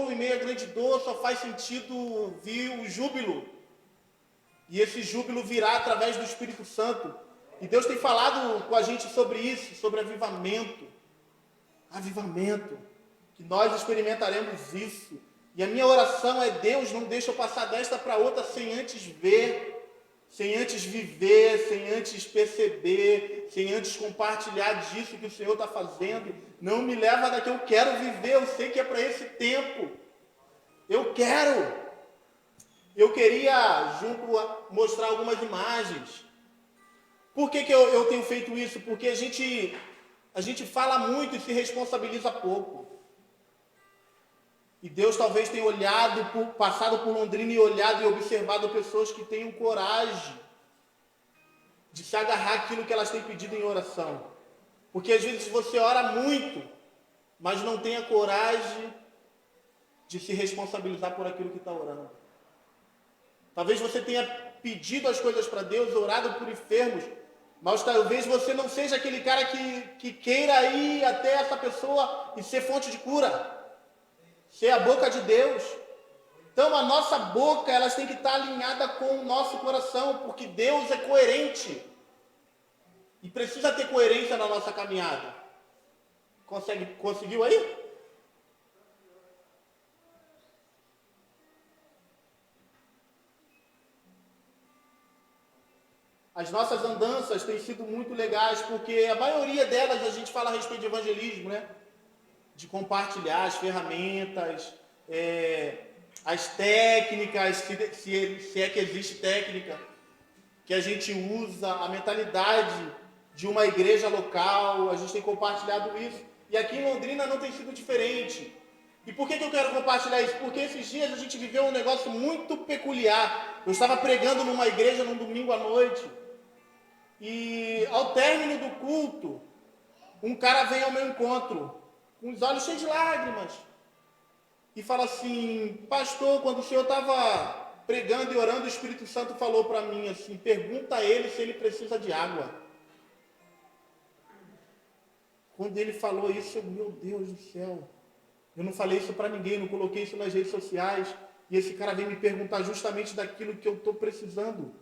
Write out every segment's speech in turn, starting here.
ou em meio à grande dor, só faz sentido vir o júbilo. E esse júbilo virá através do Espírito Santo. E Deus tem falado com a gente sobre isso, sobre avivamento. Avivamento. Que nós experimentaremos isso. E a minha oração é: Deus, não deixa eu passar desta para outra sem antes ver, sem antes viver, sem antes perceber, sem antes compartilhar disso que o Senhor está fazendo. Não me leva daqui, eu quero viver, eu sei que é para esse tempo. Eu quero. Eu queria, mostrar algumas imagens. Por que eu tenho feito isso? Porque a gente fala muito e se responsabiliza pouco. E Deus talvez tenha passado por Londrina e olhado e observado pessoas que tenham coragem de se agarrar àquilo que elas têm pedido em oração. Porque às vezes você ora muito, mas não tem a coragem de se responsabilizar por aquilo que está orando. Talvez você tenha pedido as coisas para Deus, orado por enfermos, mas talvez você não seja aquele cara que queira ir até essa pessoa e ser fonte de cura, ser a boca de Deus. Então a nossa boca, elas tem que estar alinhada com o nosso coração, porque Deus é coerente e precisa ter coerência na nossa caminhada. Conseguiu aí? As nossas andanças têm sido muito legais, porque a maioria delas a gente fala a respeito de evangelismo, né? De compartilhar as ferramentas, as técnicas, se é que existe técnica, que a gente usa, a mentalidade de uma igreja local, a gente tem compartilhado isso. E aqui em Londrina não tem sido diferente. E por que eu quero compartilhar isso? Porque esses dias a gente viveu um negócio muito peculiar. Eu estava pregando numa igreja num domingo à noite, e ao término do culto, um cara vem ao meu encontro, com os olhos cheios de lágrimas, e fala assim: pastor, quando o senhor estava pregando e orando, o Espírito Santo falou para mim assim: pergunta a ele se ele precisa de água. Quando ele falou isso, meu Deus do céu, eu não falei isso para ninguém, não coloquei isso nas redes sociais, e esse cara vem me perguntar justamente daquilo que eu estou precisando,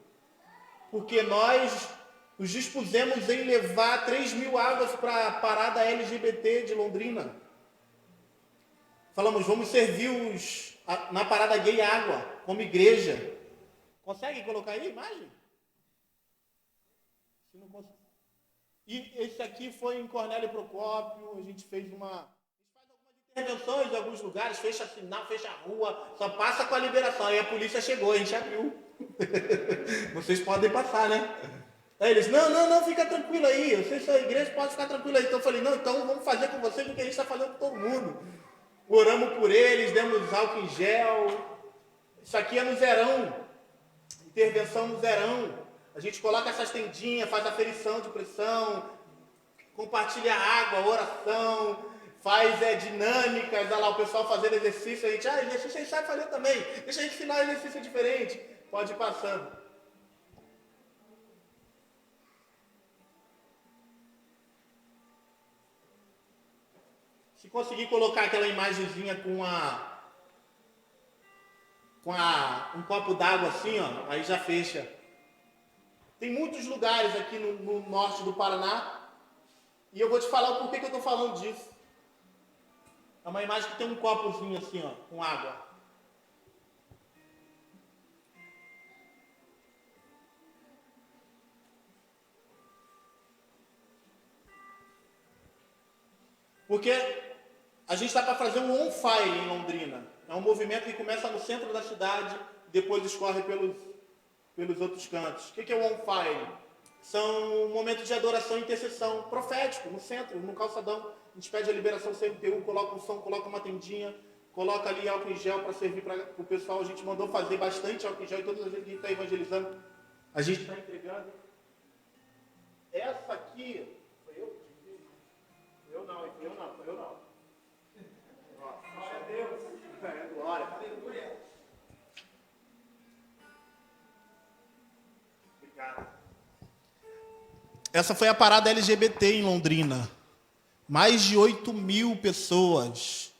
porque nós nos dispusemos em levar 3.000 águas para a parada LGBT de Londrina. Falamos: vamos servir na parada gay água, como igreja. Consegue colocar aí a imagem? Se não consegue. E esse aqui foi em Cornélio Procópio, a gente fez algumas intervenções em alguns lugares, fecha sinal, fecha a rua, só passa com a liberação. Aí a polícia chegou, a gente abriu. Vocês podem passar, né? Aí eles: não, fica tranquilo aí, vocês são a igreja, pode ficar tranquilo aí. Então eu falei: não, então vamos fazer com vocês o que a gente está fazendo com todo mundo. Oramos por eles, demos álcool em gel. Isso aqui é no Zerão, intervenção no Zerão. A gente coloca essas tendinhas, faz aferição de pressão, compartilha água, oração, faz dinâmicas, olha lá o pessoal fazendo exercício, a gente: exercício a gente sabe fazer também, deixa a gente ensinar um exercício diferente, pode ir passando. Se conseguir colocar aquela imagenzinha com um copo d'água assim, ó, aí já fecha. Tem muitos lugares aqui no norte do Paraná, e eu vou te falar o porquê que eu estou falando disso. É uma imagem que tem um copozinho assim, ó, com água. Porque a gente está para fazer um on fire em Londrina. É um movimento que começa no centro da cidade, depois escorre pelos outros cantos. O que é o on fire? São momentos de adoração e intercessão profético, no centro, no calçadão. A gente pede a liberação CMTU, coloca um som, coloca uma tendinha, coloca ali álcool em gel para servir para o pessoal. A gente mandou fazer bastante álcool em gel e todas as vezes que a gente está evangelizando, a gente está entregando. Essa aqui, foi eu? Eu não. Glória a Deus. Glória. Aleluia. Obrigado. Essa foi a parada LGBT em Londrina. Mais de 8.000 pessoas.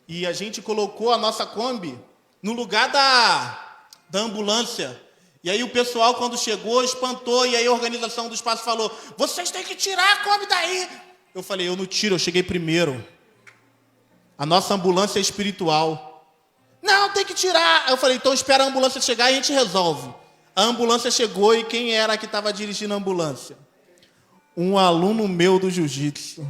E a gente colocou a nossa Kombi no lugar da ambulância. E aí o pessoal, quando chegou, espantou. E aí a organização do espaço falou: vocês têm que tirar a Kombi daí. Eu falei: eu não tiro, eu cheguei primeiro. A nossa ambulância é espiritual. Não, tem que tirar. Eu falei: então espera a ambulância chegar e a gente resolve. A ambulância chegou e quem era que estava dirigindo a ambulância? Um aluno meu do jiu-jitsu.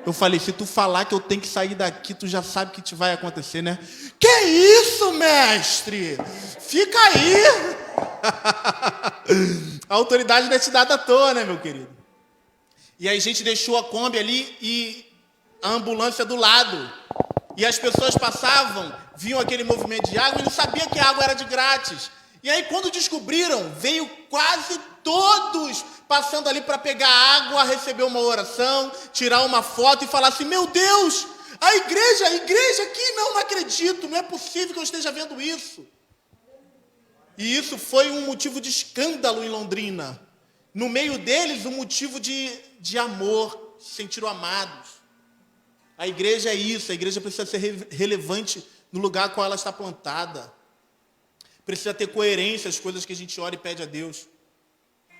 Eu falei: se tu falar que eu tenho que sair daqui, tu já sabe o que te vai acontecer, né? Que isso, mestre? Fica aí. A autoridade não é te dada à toa, né, meu querido? E aí a gente deixou a Kombi ali e a ambulância do lado. E as pessoas passavam, viam aquele movimento de água e não sabiam que a água era de grátis. E aí quando descobriram, veio quase todos passando ali para pegar água, receber uma oração, tirar uma foto e falar assim: meu Deus, a igreja aqui, não acredito, não é possível que eu esteja vendo isso. E isso foi um motivo de escândalo em Londrina. No meio deles, um motivo de amor, se sentiram amados. A igreja é isso, a igreja precisa ser relevante no lugar a qual ela está plantada. Precisa ter coerência as coisas que a gente ora e pede a Deus.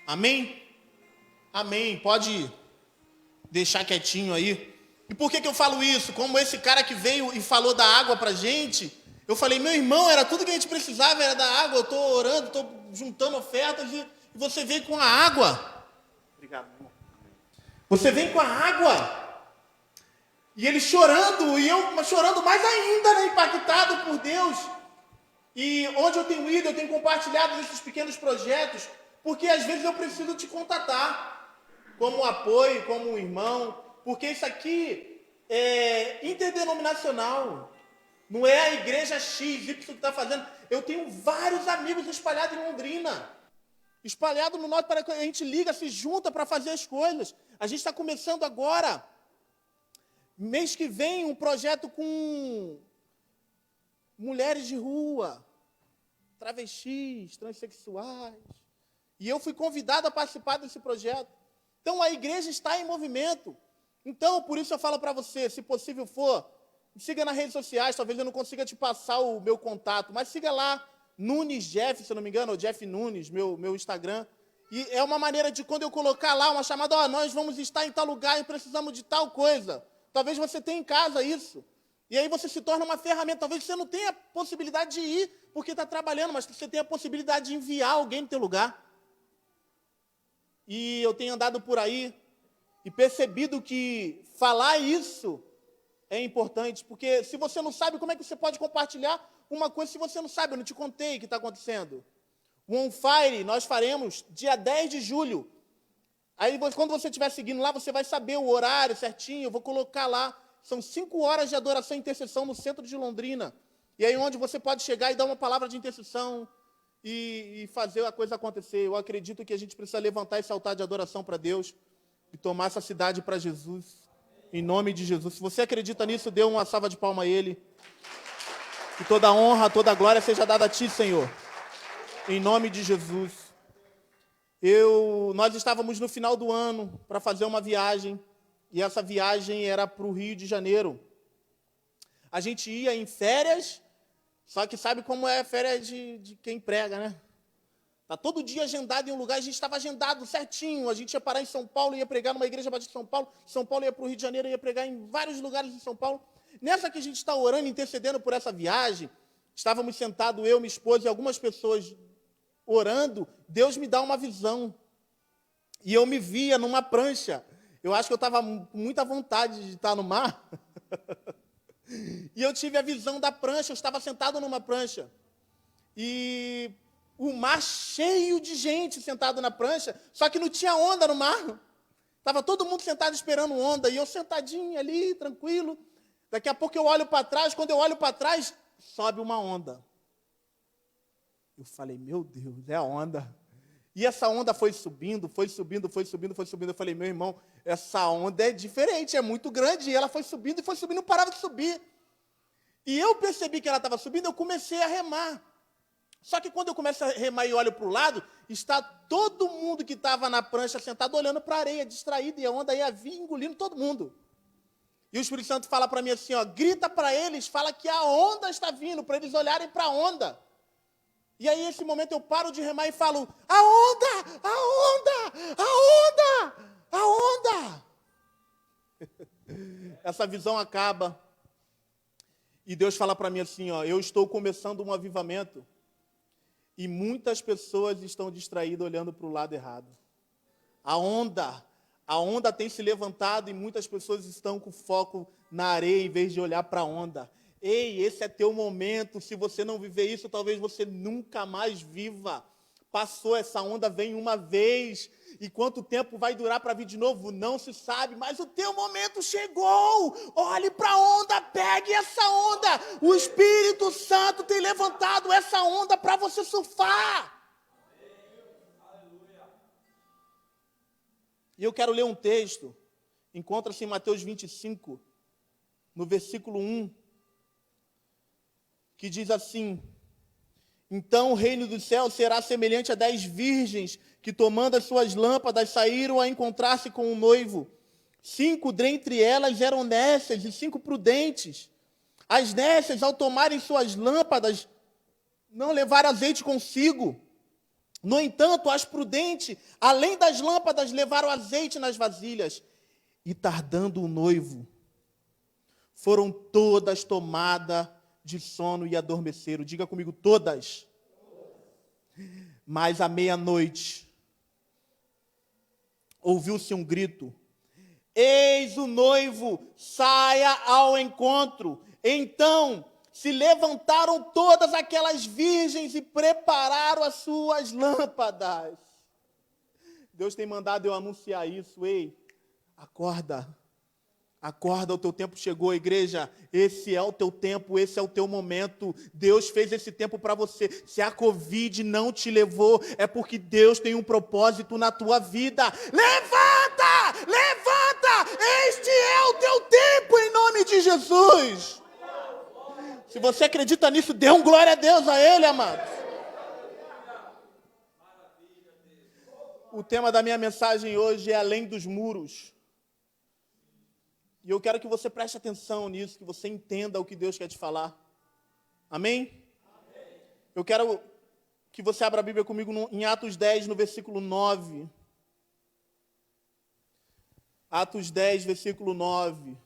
Amém? Amém. Pode deixar quietinho aí. E por que eu falo isso? Como esse cara que veio e falou da água pra gente, eu falei: meu irmão, era tudo que a gente precisava, era da água. Eu estou orando, estou juntando ofertas e você veio com a água. Obrigado, irmão. Você vem com a água. E ele chorando, e eu chorando mais ainda, né, impactado por Deus. E onde eu tenho ido, eu tenho compartilhado esses pequenos projetos, porque às vezes eu preciso te contatar, como apoio, como um irmão, porque isso aqui é interdenominacional, não é a igreja X, Y que está fazendo. Eu tenho vários amigos espalhados em Londrina, espalhados no norte, para que a gente liga, se junta para fazer as coisas. A gente está começando agora, mês que vem, um projeto com mulheres de rua, travestis, transexuais. E eu fui convidado a participar desse projeto. Então, a igreja está em movimento. Então, por isso eu falo para você, se possível for, me siga nas redes sociais, talvez eu não consiga te passar o meu contato, mas siga lá, Nunes Jeff, se eu não me engano, ou Jeff Nunes, meu Instagram. E é uma maneira de, quando eu colocar lá uma chamada: nós vamos estar em tal lugar e precisamos de tal coisa. Talvez você tenha em casa isso. E aí você se torna uma ferramenta. Talvez você não tenha possibilidade de ir porque está trabalhando, mas você tem a possibilidade de enviar alguém no teu lugar. E eu tenho andado por aí e percebido que falar isso é importante, porque se você não sabe, como é que você pode compartilhar uma coisa se você não sabe? Eu não te contei o que está acontecendo. O On Fire nós faremos dia 10 de julho. Aí, quando você estiver seguindo lá, você vai saber o horário certinho. Eu vou colocar lá. São 5 horas de adoração e intercessão no centro de Londrina. E aí onde você pode chegar e dar uma palavra de intercessão e fazer a coisa acontecer. Eu acredito que a gente precisa levantar esse altar de adoração para Deus e tomar essa cidade para Jesus. Em nome de Jesus. Se você acredita nisso, dê uma salva de palma a Ele. Que toda a honra, toda a glória seja dada a Ti, Senhor. Em nome de Jesus. Nós estávamos no final do ano para fazer uma viagem. E essa viagem era para o Rio de Janeiro. A gente ia em férias, só que sabe como é férias de quem prega, né? Está todo dia agendado em um lugar, a gente estava agendado certinho. A gente ia parar em São Paulo, ia pregar numa igreja batista de São Paulo. São Paulo ia para o Rio de Janeiro, ia pregar em vários lugares de São Paulo. Nessa que a gente está orando, intercedendo por essa viagem, estávamos sentados, eu, minha esposa e algumas pessoas orando. Deus me dá uma visão. E eu me via numa prancha. Eu acho que eu estava com muita vontade de estar no mar. E eu tive a visão da prancha, eu estava sentado numa prancha. E o mar cheio de gente sentado na prancha, só que não tinha onda no mar. Estava todo mundo sentado esperando onda, e eu sentadinho ali, tranquilo. Daqui a pouco eu olho para trás, quando eu olho para trás, sobe uma onda. Eu falei: meu Deus, é a onda. E essa onda foi subindo, foi subindo, foi subindo, foi subindo. Eu falei: meu irmão, essa onda é diferente, é muito grande. E ela foi subindo, não parava de subir. E eu percebi que ela estava subindo, eu comecei a remar. Só que quando eu começo a remar e olho para o lado, está todo mundo que estava na prancha sentado olhando para a areia, distraído, e a onda ia vir engolindo todo mundo. E o Espírito Santo fala para mim assim, ó, grita para eles, fala que a onda está vindo, para eles olharem para a onda. E aí, nesse momento, eu paro de remar e falo, a onda, a onda, a onda, a onda. Essa visão acaba. E Deus fala para mim assim, ó, eu estou começando um avivamento e muitas pessoas estão distraídas olhando para o lado errado. A onda tem se levantado e muitas pessoas estão com foco na areia em vez de olhar para a onda. Ei, esse é teu momento. Se você não viver isso, talvez você nunca mais viva. Passou, essa onda vem uma vez. E quanto tempo vai durar para vir de novo? Não se sabe, mas o teu momento chegou. Olhe para a onda, pegue essa onda. O Espírito Santo tem levantado essa onda para você surfar. E eu quero ler um texto, encontra-se em Mateus 25, no versículo 1, que diz assim, então o reino dos céus será semelhante a 10 virgens que, tomando as suas lâmpadas, saíram a encontrar-se com o noivo. 5 dentre elas eram nécias e 5 prudentes. As nécias, ao tomarem suas lâmpadas, não levaram azeite consigo. No entanto, as prudentes, além das lâmpadas, levaram azeite nas vasilhas. E tardando o noivo, foram todas tomadas de sono e adormeceram. Diga comigo, todas. Mas à meia-noite, ouviu-se um grito. Eis o noivo, saia ao encontro. Então se levantaram todas aquelas virgens e prepararam as suas lâmpadas. Deus tem mandado eu anunciar isso. Ei, acorda. Acorda, o teu tempo chegou, igreja. Esse é o teu tempo, esse é o teu momento. Deus fez esse tempo para você. Se a Covid não te levou, é porque Deus tem um propósito na tua vida. Levanta! Levanta! Este é o teu tempo, em nome de Jesus. Se você acredita nisso, dê um glória a Deus a Ele, amados. O tema da minha mensagem hoje é além dos muros. E eu quero que você preste atenção nisso, que você entenda o que Deus quer te falar. Amém? Eu quero que você abra a Bíblia comigo em Atos 10, no versículo 9. Atos 10, versículo 9.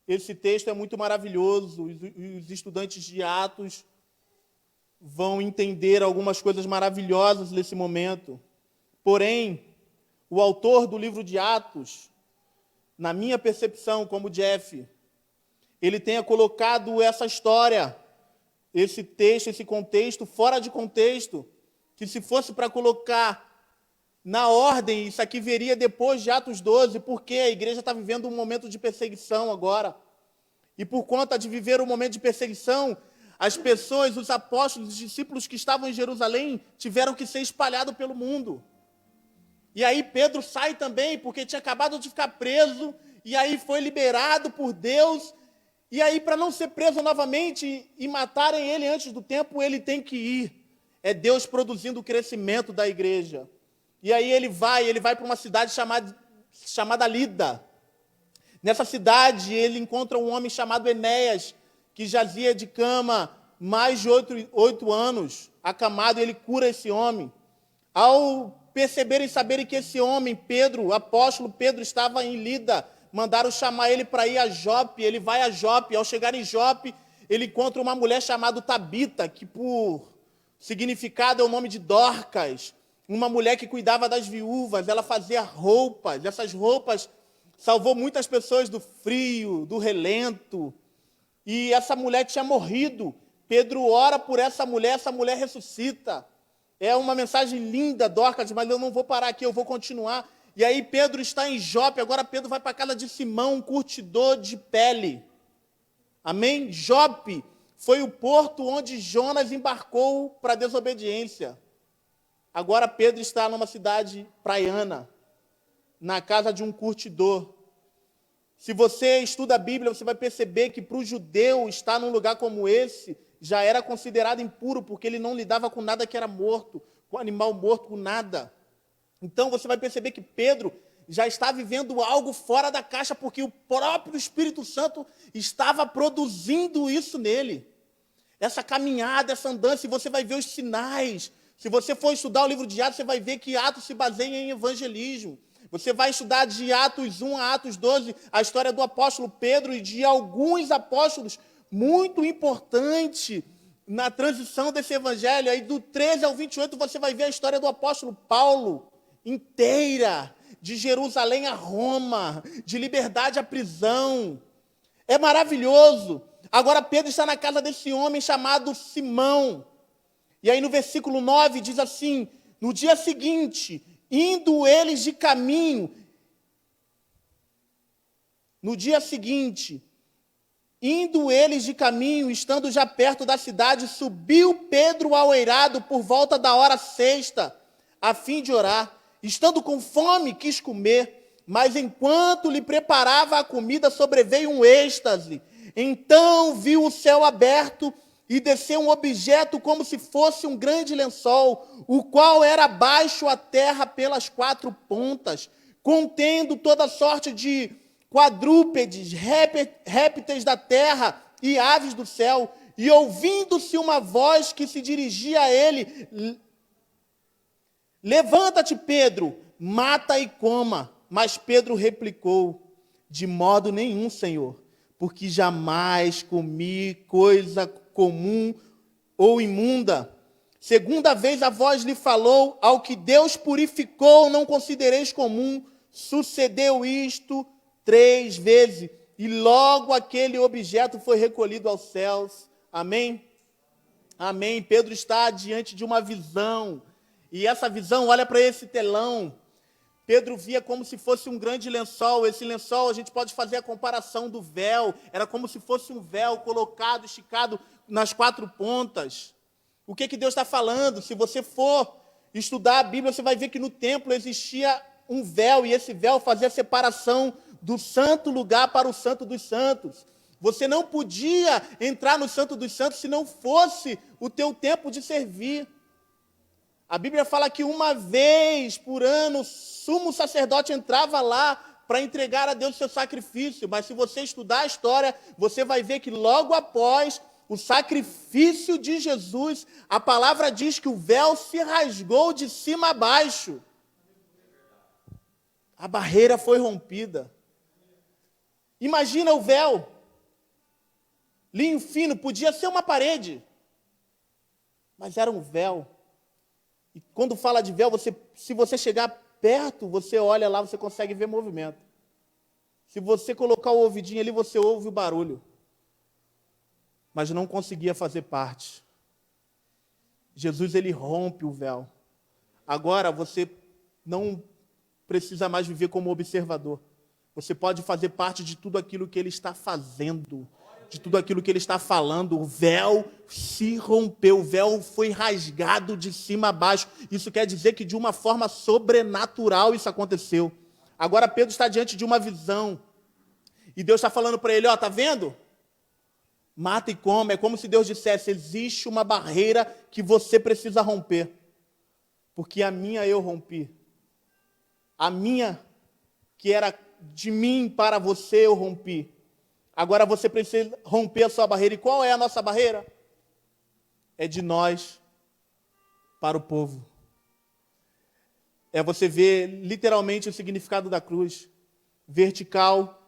Esse texto é muito maravilhoso. Os estudantes de Atos vão entender algumas coisas maravilhosas nesse momento. Porém, o autor do livro de Atos, na minha percepção, como Jeff, ele tenha colocado essa história, esse texto, esse contexto, fora de contexto, que se fosse para colocar na ordem, isso aqui viria depois de Atos 12, porque a igreja está vivendo um momento de perseguição agora. E por conta de viver um momento de perseguição, as pessoas, os apóstolos, os discípulos que estavam em Jerusalém, tiveram que ser espalhados pelo mundo. E aí Pedro sai também, porque tinha acabado de ficar preso, e aí foi liberado por Deus, e aí para não ser preso novamente e matarem ele antes do tempo, ele tem que ir. É Deus produzindo o crescimento da igreja. E aí ele vai para uma cidade chamada Lida. Nessa cidade ele encontra um homem chamado Enéas, que jazia de cama mais de 8 anos, acamado, e ele cura esse homem. Ao perceberem e saberem que esse homem, Pedro, o apóstolo Pedro, estava em Lida, mandaram chamar ele para ir a Jope. Ele vai a Jope. Ao chegar em Jope, ele encontra uma mulher chamada Tabita, que por significado é o nome de Dorcas, uma mulher que cuidava das viúvas. Ela fazia roupas. Essas roupas salvou muitas pessoas do frio, do relento. E essa mulher tinha morrido. Pedro ora por essa mulher ressuscita. É uma mensagem linda, Dorcas, mas eu não vou parar aqui, eu vou continuar. E aí Pedro está em Jope, agora Pedro vai para a casa de Simão, um curtidor de pele. Amém? Jope foi o porto onde Jonas embarcou para a desobediência. Agora Pedro está numa cidade praiana, na casa de um curtidor. Se você estuda a Bíblia, você vai perceber que para o judeu estar num lugar como esse já era considerado impuro, porque ele não lidava com nada que era morto, com animal morto, com nada. Então você vai perceber que Pedro já está vivendo algo fora da caixa, porque o próprio Espírito Santo estava produzindo isso nele. Essa caminhada, essa andança, e você vai ver os sinais. Se você for estudar o livro de Atos, você vai ver que Atos se baseia em evangelismo. Você vai estudar de Atos 1 a Atos 12, a história do apóstolo Pedro e de alguns apóstolos, muito importante na transição desse evangelho. Aí do 13 ao 28 você vai ver a história do apóstolo Paulo inteira, de Jerusalém a Roma, de liberdade à prisão. É maravilhoso. Agora Pedro está na casa desse homem chamado Simão. E aí no versículo 9 diz assim: no dia seguinte, indo eles de caminho, estando já perto da cidade, subiu Pedro ao eirado por volta da hora sexta, a fim de orar. Estando com fome, quis comer, mas enquanto lhe preparava a comida, sobreveio um êxtase. Então viu o céu aberto e desceu um objeto como se fosse um grande lençol, o qual era baixo à terra pelas 4 pontas, contendo toda sorte de quadrúpedes, répteis da terra e aves do céu. E ouvindo-se uma voz que se dirigia a ele: levanta-te, Pedro, mata e coma. Mas Pedro replicou: de modo nenhum, Senhor, porque jamais comi coisa comum ou imunda. Segunda vez a voz lhe falou: ao que Deus purificou, não considereis comum. Sucedeu isto 3 vezes, e logo aquele objeto foi recolhido aos céus. Amém? Amém. Pedro está diante de uma visão, e essa visão, olha para esse telão. Pedro via como se fosse um grande lençol. Esse lençol, a gente pode fazer a comparação do véu. Era como se fosse um véu colocado, esticado nas 4 pontas. O que Deus está falando? Se você for estudar a Bíblia, você vai ver que no templo existia um véu, e esse véu fazia a separação do santo lugar para o santo dos santos. Você não podia entrar no santo dos santos se não fosse o teu tempo de servir. A Bíblia fala que uma vez por ano o sumo sacerdote entrava lá para entregar a Deus o seu sacrifício. Mas se você estudar a história, você vai ver que logo após o sacrifício de Jesus, a palavra diz que o véu se rasgou de cima a baixo. A barreira foi rompida. Imagina o véu. Linho fino, podia ser uma parede, mas era um véu. E quando fala de véu, se você chegar perto, você olha lá, você consegue ver movimento. Se você colocar o ouvidinho ali, você ouve o barulho. Mas não conseguia fazer parte. Jesus, ele rompe o véu. Agora você não precisa mais viver como observador. Você pode fazer parte de tudo aquilo que ele está fazendo, de tudo aquilo que ele está falando. O véu se rompeu, o véu foi rasgado de cima a baixo. Isso quer dizer que de uma forma sobrenatural isso aconteceu. Agora Pedro está diante de uma visão. E Deus está falando para ele: ó, tá vendo? Mata e come. É como se Deus dissesse: existe uma barreira que você precisa romper. Porque a minha eu rompi. A minha, que era de mim para você, eu rompi. Agora você precisa romper a sua barreira. E qual é a nossa barreira? É de nós para o povo. É você ver literalmente o significado da cruz. Vertical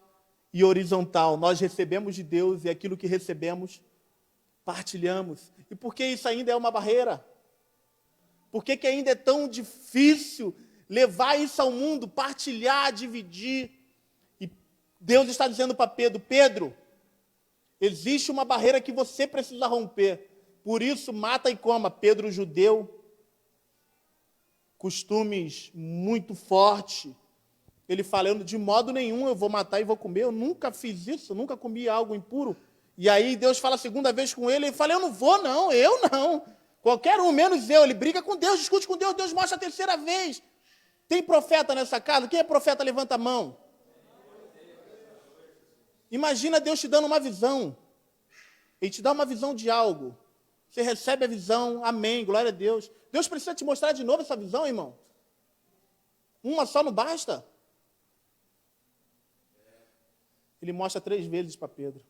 e horizontal. Nós recebemos de Deus e aquilo que recebemos, partilhamos. E por que isso ainda é uma barreira? Por que ainda é tão difícil levar isso ao mundo, partilhar, dividir? E Deus está dizendo para Pedro: Pedro, existe uma barreira que você precisa romper. Por isso, mata e coma. Pedro, judeu, costumes muito fortes. Ele falando: de modo nenhum eu vou matar e vou comer. Eu nunca fiz isso, nunca comi algo impuro. E aí Deus fala a segunda vez com ele. Ele fala: eu não vou não, eu não. Qualquer um, menos eu. Ele briga com Deus, discute com Deus. Deus mostra a terceira vez. Tem profeta nessa casa? Quem é profeta, levanta a mão. Imagina Deus te dando uma visão. Ele te dá uma visão de algo. Você recebe a visão, amém, glória a Deus. Deus precisa te mostrar de novo essa visão, irmão. Uma só não basta. Ele mostra 3 vezes para Pedro.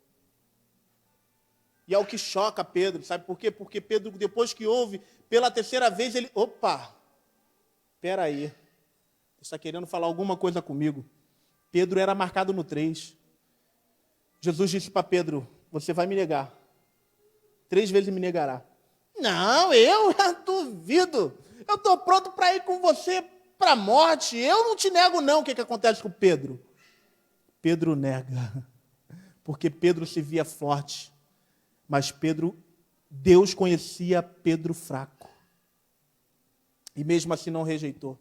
E é o que choca Pedro, sabe por quê? Porque Pedro, depois que ouve, pela 3ª vez, ele... Opa! Espera aí. Está querendo falar alguma coisa comigo. Pedro era marcado no 3. Jesus disse para Pedro, você vai me negar. 3 vezes me negará. Não, eu duvido. Eu estou pronto para ir com você para a morte. Eu não te nego, não. O que acontece com Pedro? Pedro nega. Porque Pedro se via forte. Mas Deus conhecia Pedro fraco. E mesmo assim não rejeitou.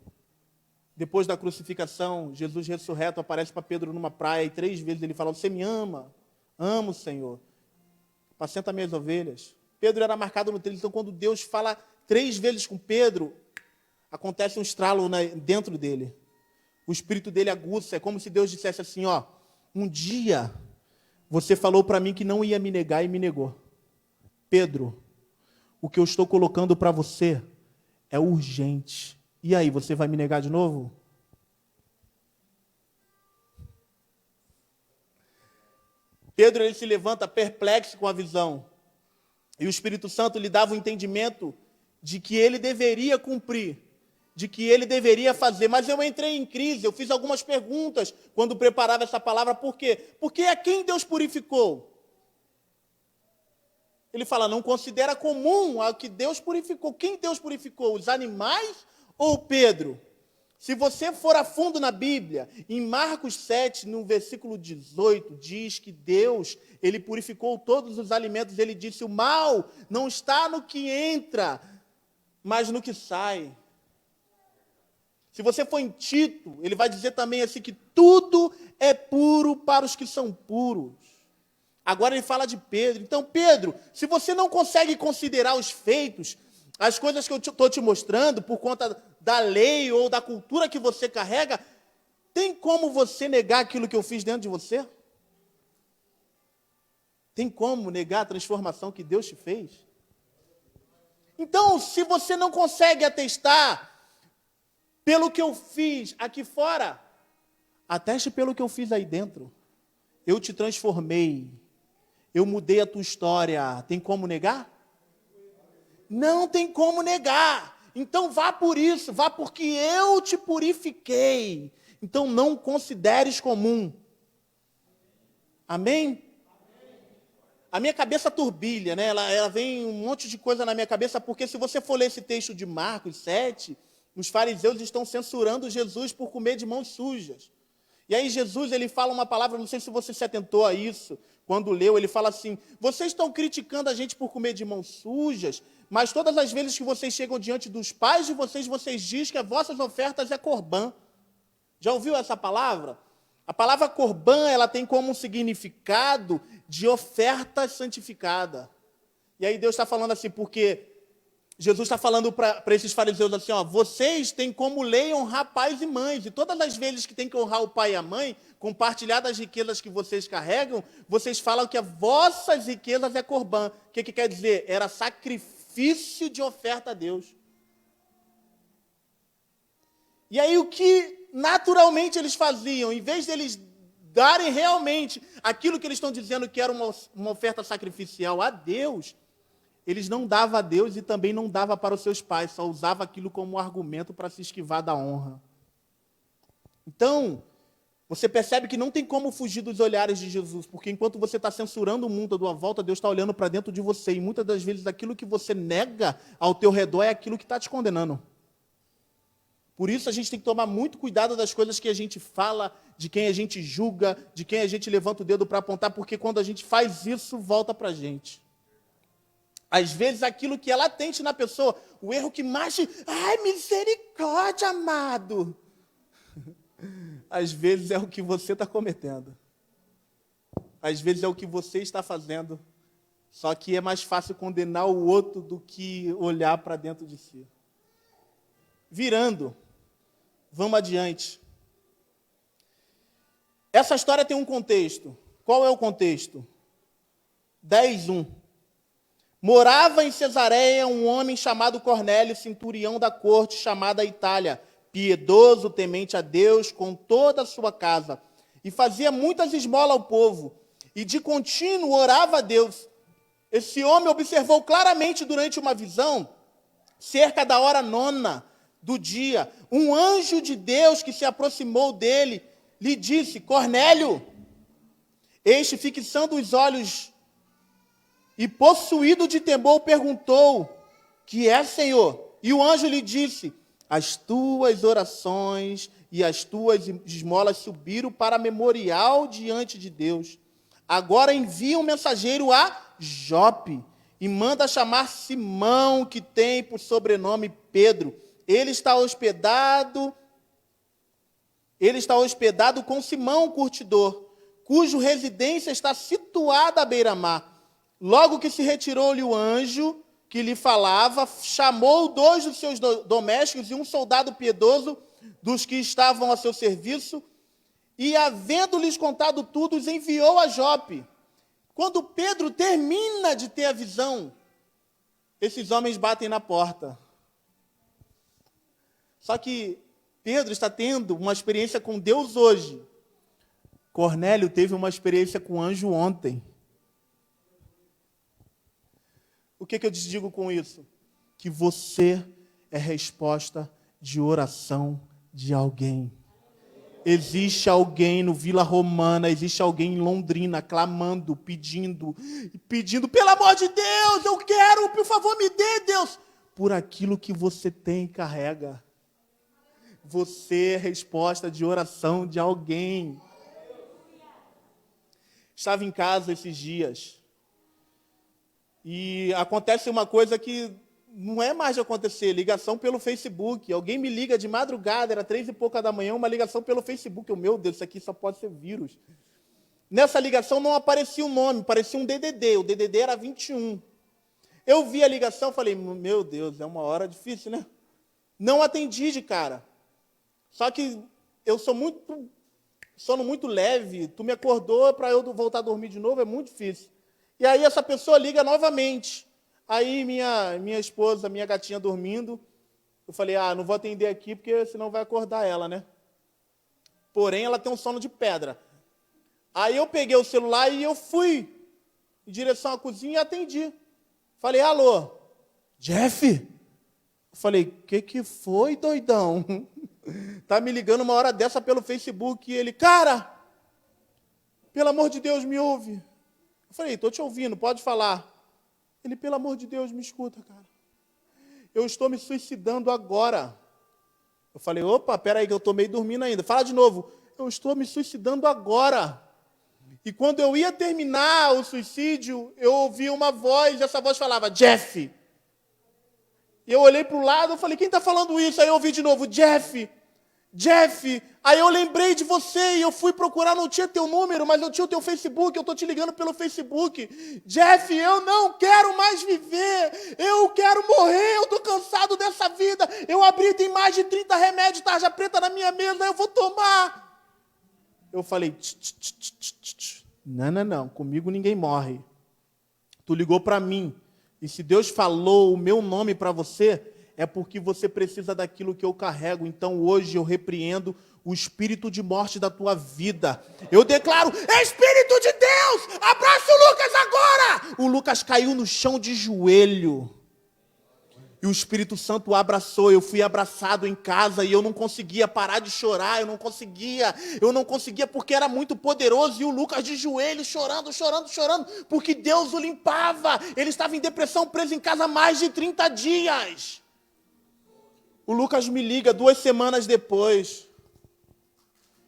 Depois da crucificação, Jesus ressurreto aparece para Pedro numa praia e 3 vezes ele fala, você me ama? Amo, Senhor. Apacenta minhas ovelhas. Pedro era marcado no 3, então quando Deus fala 3 vezes com Pedro, acontece um estralo dentro dele. O espírito dele aguça, é como se Deus dissesse assim, ó, um dia você falou para mim que não ia me negar e me negou. Pedro, o que eu estou colocando para você é urgente. E aí, você vai me negar de novo? Pedro ele se levanta perplexo com a visão. E o Espírito Santo lhe dava o entendimento de que ele deveria cumprir, de que ele deveria fazer. Mas eu entrei em crise, eu fiz algumas perguntas quando preparava essa palavra. Por quê? Porque a quem Deus purificou? Ele fala, não considera comum a que Deus purificou. Quem Deus purificou? Os animais ou Pedro? Se você for a fundo na Bíblia, em Marcos 7, no versículo 18, diz que Deus, ele purificou todos os alimentos. Ele disse, o mal não está no que entra, mas no que sai. Se você for em Tito, ele vai dizer também assim que tudo é puro para os que são puros. Agora ele fala de Pedro. Então, Pedro, se você não consegue considerar os feitos, as coisas que eu estou te mostrando, por conta da lei ou da cultura que você carrega, tem como você negar aquilo que eu fiz dentro de você? Tem como negar a transformação que Deus te fez? Então, se você não consegue atestar pelo que eu fiz aqui fora, ateste pelo que eu fiz aí dentro. Eu te transformei. Eu mudei a tua história. Tem como negar? Não tem como negar. Então vá por isso, vá porque eu te purifiquei. Então não consideres comum. Amém? A minha cabeça turbilha, né? Ela vem um monte de coisa na minha cabeça, porque se você for ler esse texto de Marcos 7, os fariseus estão censurando Jesus por comer de mãos sujas. E aí Jesus, ele fala uma palavra, não sei se você se atentou a isso, quando leu, ele fala assim, vocês estão criticando a gente por comer de mãos sujas, mas todas as vezes que vocês chegam diante dos pais de vocês, vocês dizem que as vossas ofertas é corbã. Já ouviu essa palavra? A palavra corbã, ela tem como um significado de oferta santificada. E aí Deus está falando assim, porque Jesus está falando para esses fariseus assim, ó, vocês têm como lei honrar pais e mães, e todas as vezes que tem que honrar o pai e a mãe, compartilhar das riquezas que vocês carregam, vocês falam que as vossas riquezas é corbã. O que quer dizer? Era sacrifício de oferta a Deus. E aí o que naturalmente eles faziam, em vez deles darem realmente aquilo que eles estão dizendo que era uma oferta sacrificial a Deus, eles não davam a Deus e também não davam para os seus pais, só usavam aquilo como argumento para se esquivar da honra. Então, você percebe que não tem como fugir dos olhares de Jesus, porque enquanto você está censurando o mundo à tua volta, Deus está olhando para dentro de você, e muitas das vezes aquilo que você nega ao teu redor é aquilo que está te condenando. Por isso a gente tem que tomar muito cuidado das coisas que a gente fala, de quem a gente julga, de quem a gente levanta o dedo para apontar, porque quando a gente faz isso, volta para a gente. Às vezes aquilo que é latente na pessoa, o erro que mais... Ai, misericórdia, amado! Às vezes é o que você está cometendo. Às vezes é o que você está fazendo. Só que é mais fácil condenar o outro do que olhar para dentro de si. Virando. Vamos adiante. Essa história tem um contexto. Qual é o contexto? 10:1. Morava em Cesareia um homem chamado Cornélio, centurião da corte chamada Itália, piedoso, temente a Deus, com toda a sua casa. e fazia muitas esmolas ao povo, e de contínuo orava a Deus. Esse homem observou claramente durante uma visão, cerca da hora 9 do dia, um anjo de Deus que se aproximou dele, lhe disse: Cornélio. Este, fixando os olhos e possuído de temor, perguntou: Que é, Senhor? E o anjo lhe disse: As tuas orações e as tuas esmolas subiram para memorial diante de Deus. Agora envia um mensageiro a Jope e manda chamar Simão, que tem por sobrenome Pedro. Ele está hospedado com Simão, o curtidor, cuja residência está situada à beira-mar. Logo que se retirou-lhe o anjo que lhe falava, chamou 2 dos seus domésticos e um soldado piedoso dos que estavam a seu serviço, e, havendo-lhes contado tudo, os enviou a Jope. Quando Pedro termina de ter a visão, esses homens batem na porta. Só que Pedro está tendo uma experiência com Deus hoje. Cornélio teve uma experiência com o anjo ontem. O que eu te digo com isso? Que você é resposta de oração de alguém. Existe alguém no Vila Romana, existe alguém em Londrina clamando, pedindo, pelo amor de Deus, eu quero, por favor, me dê, Deus, por aquilo que você tem e carrega. Você é resposta de oração de alguém. Estava em casa esses dias e acontece uma coisa que não é mais de acontecer, ligação pelo Facebook. Alguém me liga de madrugada, era 3 e pouca da manhã, uma ligação pelo Facebook. Meu Deus, isso aqui só pode ser vírus. Nessa ligação não aparecia o nome, parecia um DDD. O DDD era 21. Eu vi a ligação, falei, meu Deus, é uma hora difícil, né? Não atendi de cara. Só que eu sono muito leve, tu me acordou para eu voltar a dormir de novo, é muito difícil. E aí essa pessoa liga novamente. Aí minha esposa, minha gatinha dormindo, eu falei, não vou atender aqui, porque senão vai acordar ela, né? Porém, ela tem um sono de pedra. Aí eu peguei o celular e eu fui em direção à cozinha e atendi. Falei, alô, Jeff? Eu falei, que foi, doidão? Tá me ligando uma hora dessa pelo Facebook. E ele, cara, pelo amor de Deus, me ouve. Eu falei, estou te ouvindo, pode falar. Ele, pelo amor de Deus, me escuta, cara. Eu estou me suicidando agora. Eu falei, opa, peraí que eu estou meio dormindo ainda. Fala de novo. Eu estou me suicidando agora. E quando eu ia terminar o suicídio, eu ouvi uma voz, e essa voz falava, Jeff. E eu olhei para o lado, eu falei, quem está falando isso? Aí eu ouvi de novo, Jeff. Aí eu lembrei de você e eu fui procurar, não tinha teu número, mas eu tinha o teu Facebook, eu estou te ligando pelo Facebook. Jeff, eu não quero mais viver, eu quero morrer, eu estou cansado dessa vida. Eu abri, tem mais de 30 remédios, tarja preta na minha mesa, eu vou tomar. Eu falei, não, comigo ninguém morre. Tu ligou para mim, e se Deus falou o meu nome para você, é porque você precisa daquilo que eu carrego. Então hoje eu repreendo o espírito de morte da tua vida. Eu declaro, Espírito de Deus, abraça o Lucas agora! O Lucas caiu no chão de joelho. E o Espírito Santo o abraçou. Eu fui abraçado em casa e eu não conseguia parar de chorar. Eu não conseguia porque era muito poderoso. E o Lucas de joelho chorando, porque Deus o limpava. Ele estava em depressão, preso em casa há mais de 30 dias. O Lucas me liga 2 semanas depois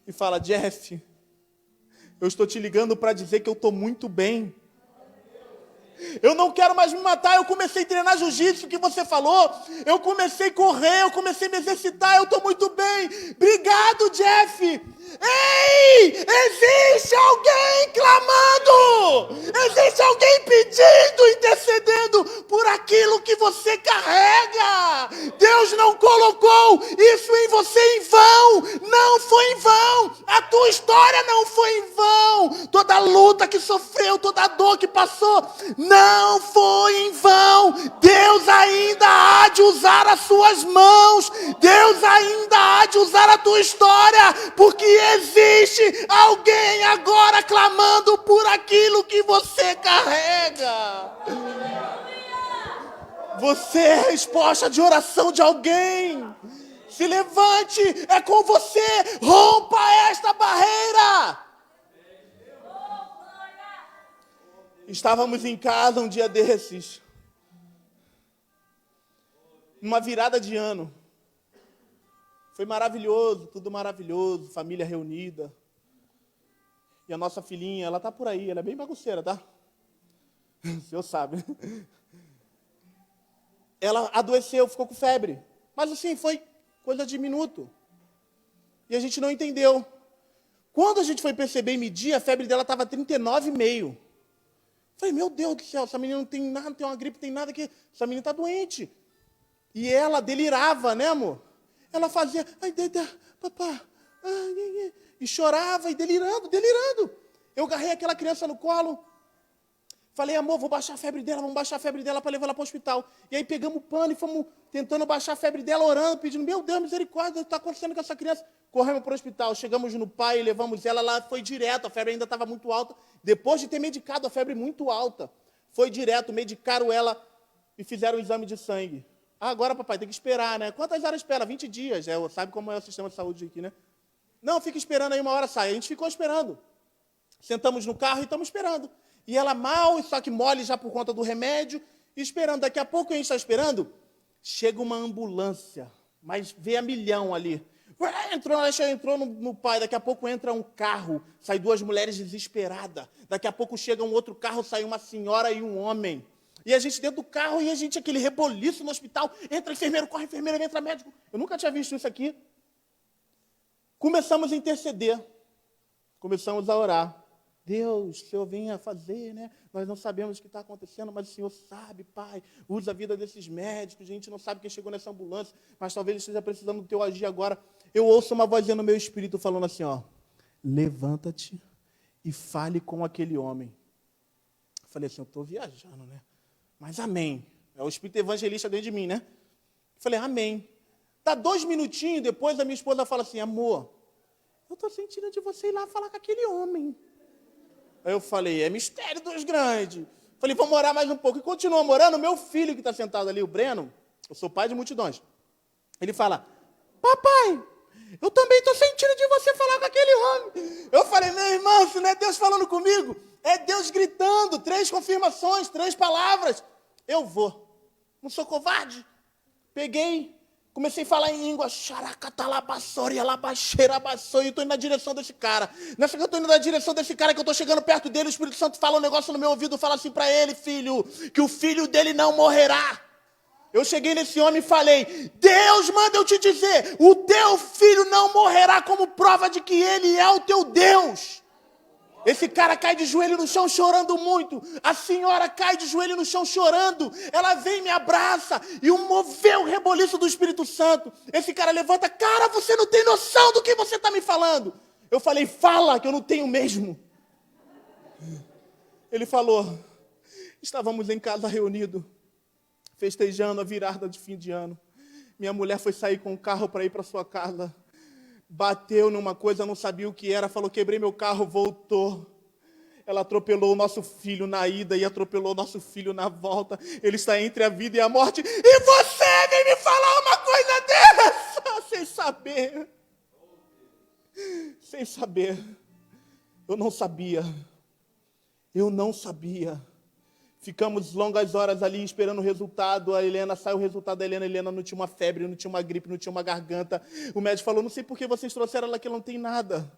e fala, Jeff, eu estou te ligando para dizer que eu estou muito bem. Eu não quero mais me matar, eu comecei a treinar jiu-jitsu, que você falou. Eu comecei a correr, eu comecei a me exercitar, eu estou muito bem. Obrigado, Jeff. Ei, existe alguém clamando. Existe alguém pedindo, intercedendo por aquilo que você carrega. Deus não colocou isso em você em vão. Não foi em vão. A tua história não foi em vão. Toda a luta que sofreu, toda a dor que passou, não foi em vão. Deus ainda há de usar as suas mãos. Deus ainda há de usar a tua história, porque existe alguém agora clamando por aquilo que você carrega. Você é a resposta de oração de alguém. Se levante, é com você. Rompa esta barreira. Estávamos em casa um dia desses, numa virada de ano. Foi maravilhoso, tudo maravilhoso, família reunida. E a nossa filhinha, ela tá por aí, ela é bem bagunceira, tá? O senhor sabe. Ela adoeceu, ficou com febre. Mas assim, foi coisa de minuto. E a gente não entendeu. Quando a gente foi perceber e medir, a febre dela estava 39,5. Falei, meu Deus do céu, essa menina não tem nada, não tem uma gripe, não tem nada aqui. Essa menina está doente. E ela delirava, né, amor? Ela fazia, ai, papá, ai, e chorava, e delirando. Eu agarrei aquela criança no colo. Falei, amor, vou baixar a febre dela, vamos baixar a febre dela para levar ela para o hospital. E aí pegamos o pano e fomos tentando baixar a febre dela, orando, pedindo, meu Deus, misericórdia, o que está acontecendo com essa criança? Corremos para o hospital, chegamos no pai, levamos ela lá, foi direto, a febre ainda estava muito alta. Depois de ter medicado a febre muito alta, foi direto, medicaram ela e fizeram o exame de sangue. Ah, agora, papai, tem que esperar, né? Quantas horas espera? 20 dias, sabe como é o sistema de saúde aqui, né? Não, fica esperando aí, uma hora sai. A gente ficou esperando. Sentamos no carro e estamos esperando. E ela mal, só que mole já por conta do remédio, e esperando. Daqui a pouco a gente está esperando, chega uma ambulância, mas vê a milhão ali. Entrou no pai, daqui a pouco entra um carro, sai duas mulheres desesperadas. Daqui a pouco chega um outro carro, sai uma senhora e um homem. E a gente dentro do carro, e a gente aquele reboliço no hospital, entra enfermeiro, corre enfermeira, entra médico. Eu nunca tinha visto isso aqui. Começamos a interceder, começamos a orar. Deus, o Senhor venha fazer, né? Nós não sabemos o que está acontecendo, mas o Senhor sabe, Pai. Usa a vida desses médicos, a gente não sabe quem chegou nessa ambulância, mas talvez esteja precisando do teu agir agora. Eu ouço uma vozinha no meu espírito falando assim, ó, levanta-te e fale com aquele homem. Eu falei assim, eu estou viajando, né? Mas amém. É o espírito evangelista dentro de mim, né? Eu falei, amém. Dá 2 minutinhos, depois a minha esposa fala assim, amor, eu estou sentindo de você ir lá falar com aquele homem. Aí eu falei, é mistério dos grandes. Falei, vamos orar mais um pouco. E continua orando. Meu filho que está sentado ali, o Breno, eu sou pai de multidões. Ele fala, papai, eu também estou sentindo de você falar com aquele homem. Eu falei, meu irmão, se não é Deus falando comigo, é Deus gritando, 3 confirmações, 3 palavras. Eu vou. Não sou covarde. Peguei, comecei a falar em língua, xaracatalabassori, alabaxeirabassori, e estou indo na direção desse cara. Nessa que eu estou indo na direção desse cara, que eu estou chegando perto dele, o Espírito Santo fala um negócio no meu ouvido, fala assim para ele, filho, que o filho dele não morrerá. Eu cheguei nesse homem e falei, Deus manda eu te dizer, o teu filho não morrerá como prova de que ele é o teu Deus. Esse cara cai de joelho no chão chorando muito. A senhora cai de joelho no chão chorando. Ela vem e me abraça. E moveu o reboliço do Espírito Santo. Esse cara levanta. Cara, você não tem noção do que você está me falando. Eu falei, fala, que eu não tenho mesmo. Ele falou, estávamos em casa reunidos, festejando a virada de fim de ano. Minha mulher foi sair com o carro para ir para sua casa. Bateu numa coisa, não sabia o que era, falou, quebrei meu carro, voltou. Ela atropelou o nosso filho na ida e atropelou o nosso filho na volta. Ele está entre a vida e a morte. E você vem me falar uma coisa dessa? Sem saber. Sem saber. Eu não sabia. Ficamos longas horas ali esperando o resultado. A Helena, sai o resultado da Helena. A Helena não tinha uma febre, não tinha uma gripe, não tinha uma garganta. O médico falou, não sei por que vocês trouxeram ela que ela não tem nada.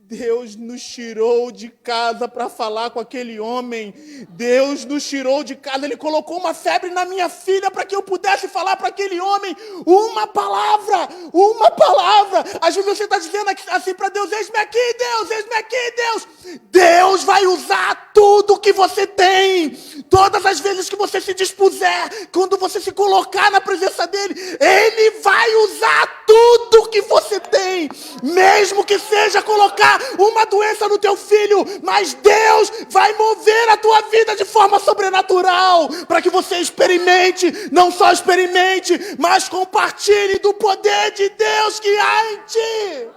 Deus nos tirou de casa para falar com aquele homem. Deus nos tirou de casa. Ele colocou uma febre na minha filha para que eu pudesse falar para aquele homem uma palavra. Uma palavra. Às vezes você está dizendo assim para Deus, eis-me aqui, Deus, eis-me aqui, Deus. Deus vai usar tudo que você tem. Todas as vezes que você se dispuser, quando você se colocar na presença dele, ele vai usar tudo que você você tem, mesmo que seja colocar uma doença no teu filho, mas Deus vai mover a tua vida de forma sobrenatural, para que você experimente, não só experimente, mas compartilhe do poder de Deus que há em ti.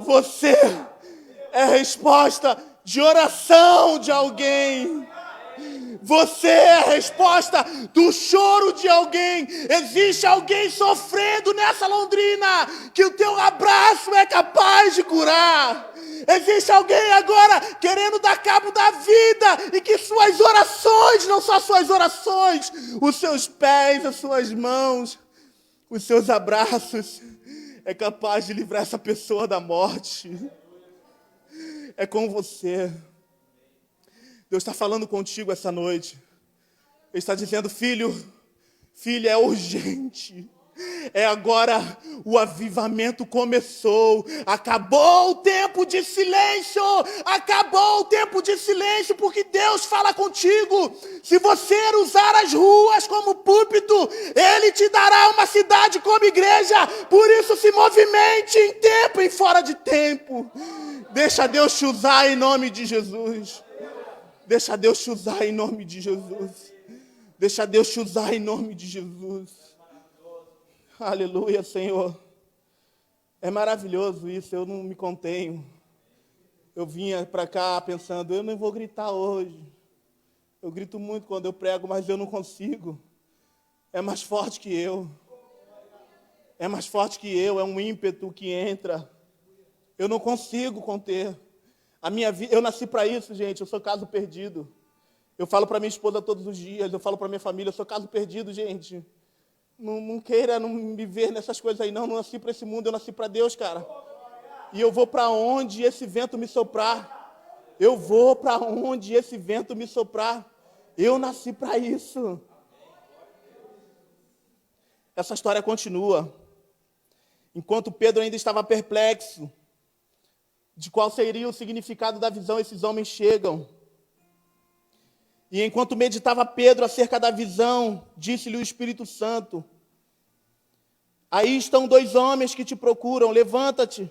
Você é a resposta de oração de alguém. Você é a resposta do choro de alguém. Existe alguém sofrendo nessa Londrina que o teu abraço é capaz de curar. Existe alguém agora querendo dar cabo da vida e que suas orações, não só suas orações, os seus pés, as suas mãos, os seus abraços, é capaz de livrar essa pessoa da morte. É com você. Deus está falando contigo essa noite. Ele está dizendo, filho, filha, é urgente. É agora, o avivamento começou. Acabou o tempo de silêncio. Acabou o tempo de silêncio, porque Deus fala contigo. Se você usar as ruas como púlpito, Ele te dará uma cidade como igreja. Por isso se movimente em tempo e fora de tempo. Deixa Deus te usar em nome de Jesus. Deixa Deus te usar em nome de Jesus. Deixa Deus te usar em nome de Jesus. Aleluia, Senhor. É maravilhoso isso, eu não me contenho. Eu vinha para cá pensando, eu não vou gritar hoje. Eu grito muito quando eu prego, mas eu não consigo. É mais forte que eu. É mais forte que eu, é um ímpeto que entra. Eu não consigo conter. A minha vida, eu nasci para isso, gente, eu sou caso perdido. Eu falo para minha esposa todos os dias, eu falo para minha família, eu sou caso perdido, gente. Não queira não me ver nessas coisas aí, não nasci para esse mundo, eu nasci para Deus, cara. E eu vou para onde esse vento me soprar. Eu vou para onde esse vento me soprar. Eu nasci para isso. Essa história continua. Enquanto Pedro ainda estava perplexo de qual seria o significado da visão, esses homens chegam. E enquanto meditava Pedro acerca da visão, disse-lhe o Espírito Santo, aí estão 2 homens que te procuram, levanta-te,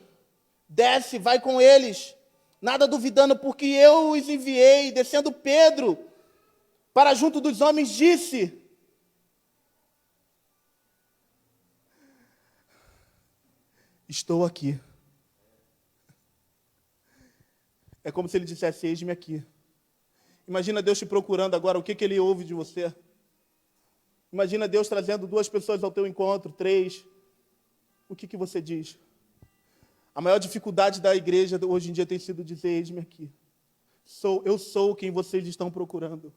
desce, vai com eles, nada duvidando, porque eu os enviei. Descendo Pedro para junto dos homens, disse, estou aqui. É como se ele dissesse, eis-me aqui. Imagina Deus te procurando agora, o que Ele ouve de você? Imagina Deus trazendo 2 pessoas ao teu encontro, 3. O que você diz? A maior dificuldade da igreja hoje em dia tem sido dizer, eis-me aqui. Eu sou quem vocês estão procurando.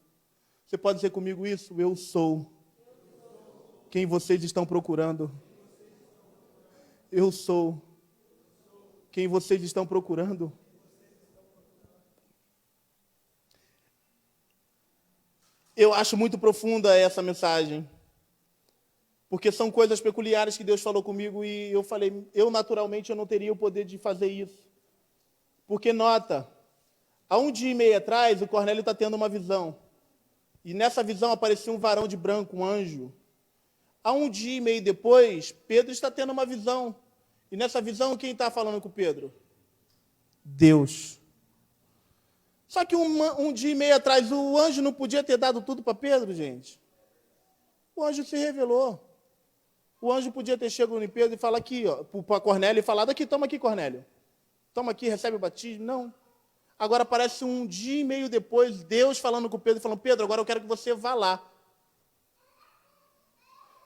Você pode dizer comigo isso? Eu sou quem vocês estão procurando. Eu sou quem vocês estão procurando. Eu acho muito profunda essa mensagem, porque são coisas peculiares que Deus falou comigo e eu falei, eu naturalmente eu não teria o poder de fazer isso. Porque nota, há 1 dia e meio atrás o Cornélio está tendo uma visão, e nessa visão aparecia um varão de branco, um anjo. Há 1 dia e meio depois, Pedro está tendo uma visão, e nessa visão quem está falando com Pedro? Deus. Só que 1 dia e meio atrás, o anjo não podia ter dado tudo para Pedro, gente. O anjo se revelou. O anjo podia ter chegado em Pedro e falar aqui, para Cornélio, e falado aqui, toma aqui, Cornélio. Toma aqui, recebe o batismo. Não. Agora parece 1 dia e meio depois, Deus falando com Pedro, falando, Pedro, agora eu quero que você vá lá.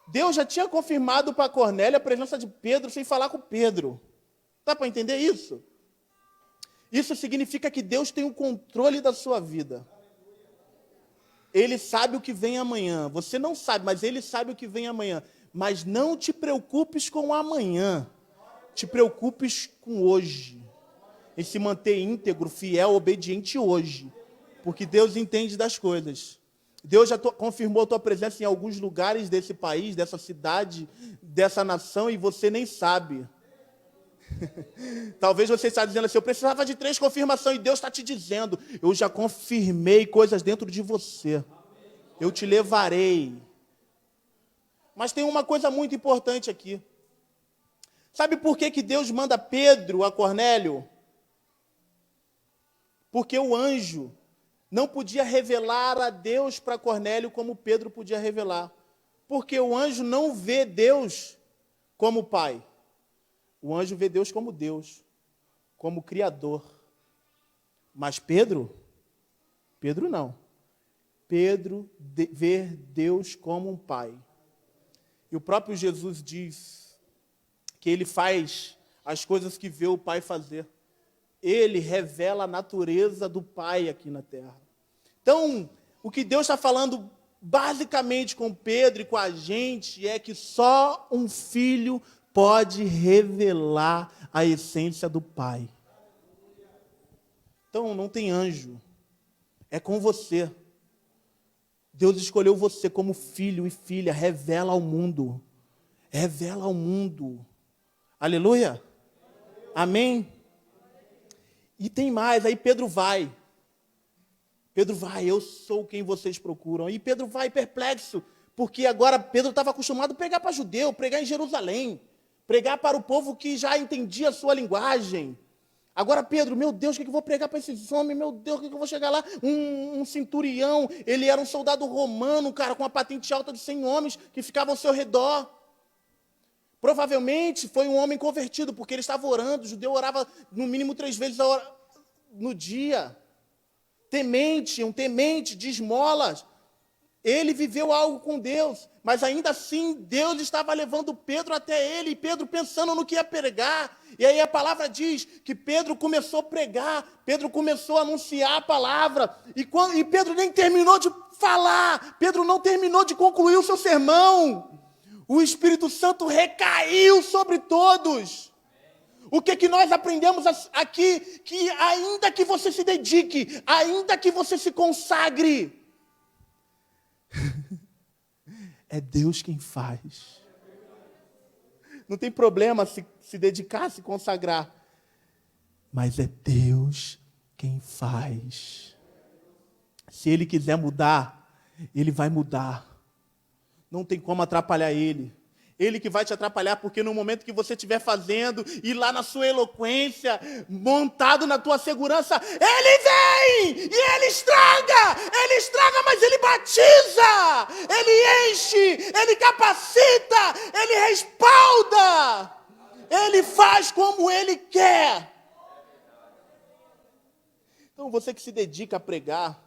Deus já tinha confirmado para Cornélio a presença de Pedro sem falar com Pedro. Dá para entender isso? Isso significa que Deus tem o controle da sua vida. Ele sabe o que vem amanhã. Você não sabe, mas Ele sabe o que vem amanhã. Mas não te preocupes com o amanhã. Te preocupes com hoje. Em se manter íntegro, fiel, obediente hoje. Porque Deus entende das coisas. Deus já confirmou a tua presença em alguns lugares desse país, dessa cidade, dessa nação, e você nem sabe. Talvez você está dizendo assim, eu precisava de 3 confirmações, e Deus está te dizendo, eu já confirmei coisas dentro de você. Eu te levarei. Mas tem uma coisa muito importante aqui. Sabe por que Deus manda Pedro a Cornélio? Porque o anjo não podia revelar a Deus para Cornélio como Pedro podia revelar. Porque o anjo não vê Deus como Pai. O anjo vê Deus, como Criador. Mas Pedro não. Pedro vê Deus como um Pai. E o próprio Jesus diz que ele faz as coisas que vê o Pai fazer. Ele revela a natureza do Pai aqui na terra. Então, o que Deus está falando basicamente com Pedro e com a gente é que só um filho pode revelar a essência do Pai. Então, não tem anjo. É com você. Deus escolheu você como filho e filha. Revela ao mundo. Revela ao mundo. Aleluia? Amém? E tem mais. Aí Pedro vai. Eu sou quem vocês procuram. E Pedro vai perplexo. Porque agora Pedro estava acostumado a pregar para judeu, pregar em Jerusalém. Pregar para o povo que já entendia a sua linguagem. Agora Pedro, meu Deus, o que eu vou pregar para esses homens? Meu Deus, o que eu vou chegar lá? Um centurião, ele era um soldado romano, cara, com uma patente alta de 100 homens que ficavam ao seu redor. Provavelmente foi um homem convertido, porque ele estava orando. O judeu orava no mínimo 3 vezes no dia. Um temente de esmolas. Ele viveu algo com Deus, mas ainda assim Deus estava levando Pedro até ele, e Pedro pensando no que ia pregar. E aí a palavra diz que Pedro começou a pregar, Pedro começou a anunciar a palavra, e Pedro nem terminou de falar, Pedro não terminou de concluir o seu sermão. O Espírito Santo recaiu sobre todos. O que nós aprendemos aqui? Que ainda que você se dedique, ainda que você se consagre, é Deus quem faz. Não tem problema se dedicar, se consagrar. Mas é Deus quem faz. Se Ele quiser mudar, Ele vai mudar. Não tem como atrapalhar Ele. Ele que vai te atrapalhar, porque no momento que você estiver fazendo, e lá na sua eloquência, montado na tua segurança, Ele vem e Ele estraga, mas Ele batiza, Ele enche, Ele capacita, Ele respalda, Ele faz como Ele quer. Então você que se dedica a pregar,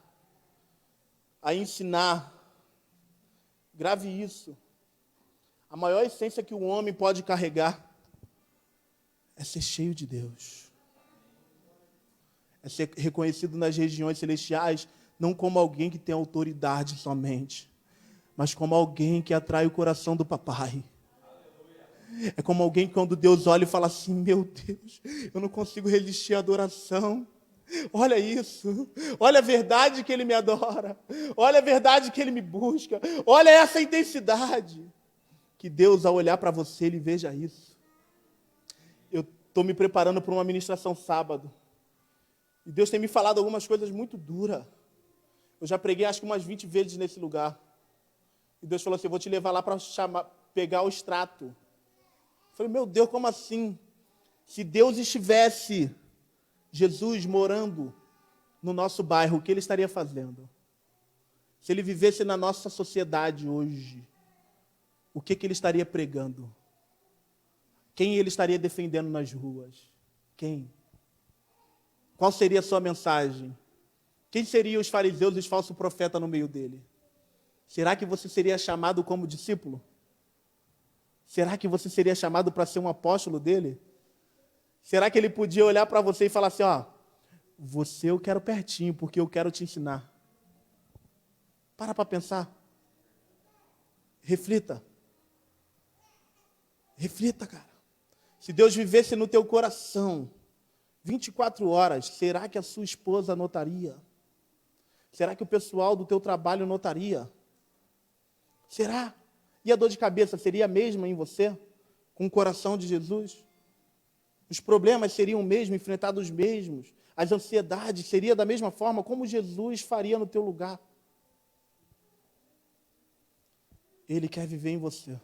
a ensinar, grave isso. A maior essência que o homem pode carregar é ser cheio de Deus. É ser reconhecido nas regiões celestiais, não como alguém que tem autoridade somente, mas como alguém que atrai o coração do papai. É como alguém que quando Deus olha e fala assim, meu Deus, eu não consigo resistir à adoração. Olha isso, olha a verdade que Ele me adora, olha a verdade que Ele me busca, olha essa intensidade. Que Deus, ao olhar para você, Ele veja isso. Eu estou me preparando para uma ministração sábado. E Deus tem me falado algumas coisas muito duras. Eu já preguei acho que umas 20 vezes nesse lugar. E Deus falou assim, eu vou te levar lá para pegar o extrato. Eu falei, meu Deus, como assim? Se Deus estivesse, Jesus, morando no nosso bairro, o que Ele estaria fazendo? Se Ele vivesse na nossa sociedade hoje, o que Ele estaria pregando? Quem Ele estaria defendendo nas ruas? Quem? Qual seria a sua mensagem? Quem seriam os fariseus e os falsos profetas no meio dele? Será que você seria chamado como discípulo? Será que você seria chamado para ser um apóstolo dele? Será que ele podia olhar para você e falar assim, ó, você eu quero pertinho, porque eu quero te ensinar? Para pensar. Reflita. Reflita, cara. Se Deus vivesse no teu coração 24 horas, será que a sua esposa notaria? Será que o pessoal do teu trabalho notaria? Será? E a dor de cabeça seria a mesma em você? Com o coração de Jesus? Os problemas seriam os mesmos, enfrentados os mesmos? As ansiedades seriam da mesma forma? Como Jesus faria no teu lugar? Ele quer viver em você.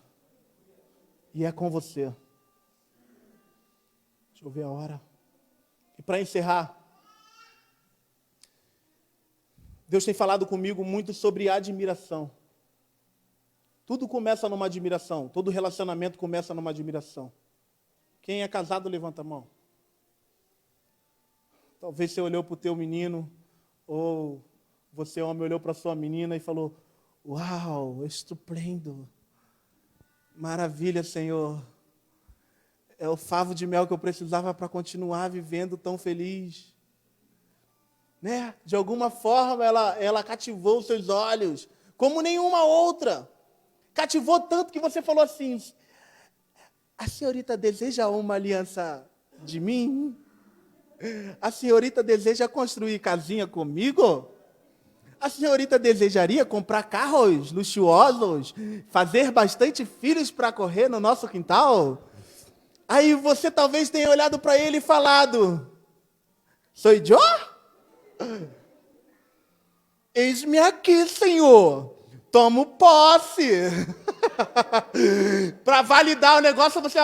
E é com você. Deixa eu ver a hora. E para encerrar, Deus tem falado comigo muito sobre admiração. Tudo começa numa admiração. Todo relacionamento começa numa admiração. Quem é casado, levanta a mão. Talvez você olhou para o teu menino, ou você, homem, olhou para a sua menina e falou, uau, estupendo. Maravilha, Senhor. É o favo de mel que eu precisava para continuar vivendo tão feliz. Né? De alguma forma, ela cativou os seus olhos, como nenhuma outra. Cativou tanto que você falou assim, a senhorita deseja uma aliança de mim? A senhorita deseja construir casinha comigo? A senhorita desejaria comprar carros luxuosos? Fazer bastante filhos para correr no nosso quintal? Aí você talvez tenha olhado para ele e falado, sou eu? Eis-me aqui, Senhor. Tomo posse. Para validar o negócio, você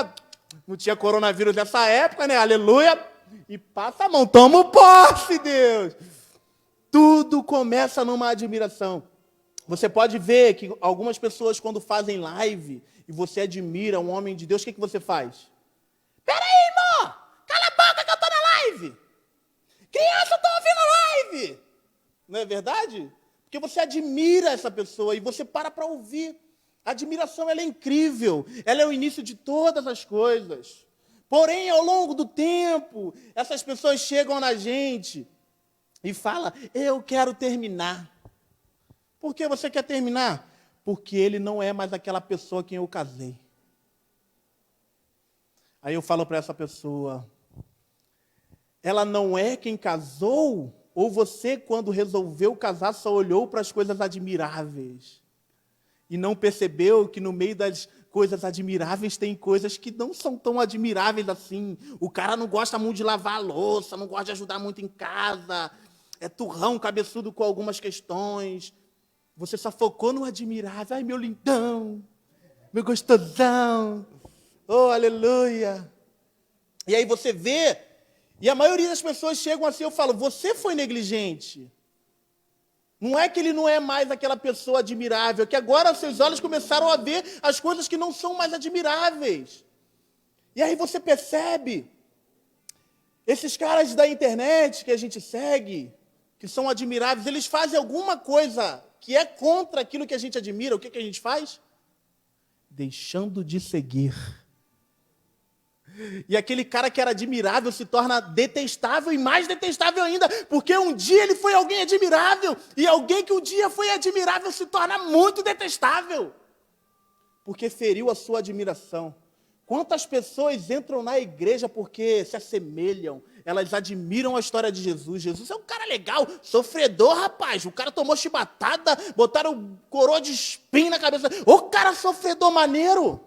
não tinha coronavírus nessa época, né? Aleluia. E passa a mão. Tomo posse, Deus. Tudo começa numa admiração. Você pode ver que algumas pessoas, quando fazem live, e você admira um homem de Deus, o que você faz? Peraí, irmão! Cala a boca que eu estou na live! Criança, eu estou ouvindo a live! Não é verdade? Porque você admira essa pessoa e você para ouvir. A admiração, ela é incrível. Ela é o início de todas as coisas. Porém, ao longo do tempo, essas pessoas chegam na gente e falam, eu quero terminar. Por que você quer terminar? Porque ele não é mais aquela pessoa quem eu casei. Aí eu falo para essa pessoa, ela não é quem casou? Ou você, quando resolveu casar, só olhou para as coisas admiráveis e não percebeu que no meio das coisas admiráveis tem coisas que não são tão admiráveis assim. O cara não gosta muito de lavar a louça, não gosta de ajudar muito em casa, é turrão, cabeçudo com algumas questões. Você só focou no admirável. Ai, meu lindão, meu gostosão. Oh, aleluia. E aí você vê, e a maioria das pessoas chegam assim, eu falo, você foi negligente. Não é que ele não é mais aquela pessoa admirável, é que agora seus olhos começaram a ver as coisas que não são mais admiráveis. E aí você percebe, esses caras da internet que a gente segue, que são admiráveis, eles fazem alguma coisa que é contra aquilo que a gente admira. O que a gente faz? Deixando de seguir. E aquele cara que era admirável se torna detestável e mais detestável ainda, porque um dia ele foi alguém admirável, e alguém que um dia foi admirável se torna muito detestável, porque feriu a sua admiração. Quantas pessoas entram na igreja porque se assemelham, elas admiram a história de Jesus. Jesus é um cara legal, sofredor, rapaz. O cara tomou chibatada, botaram coroa de espinho na cabeça. Ô cara sofredor maneiro.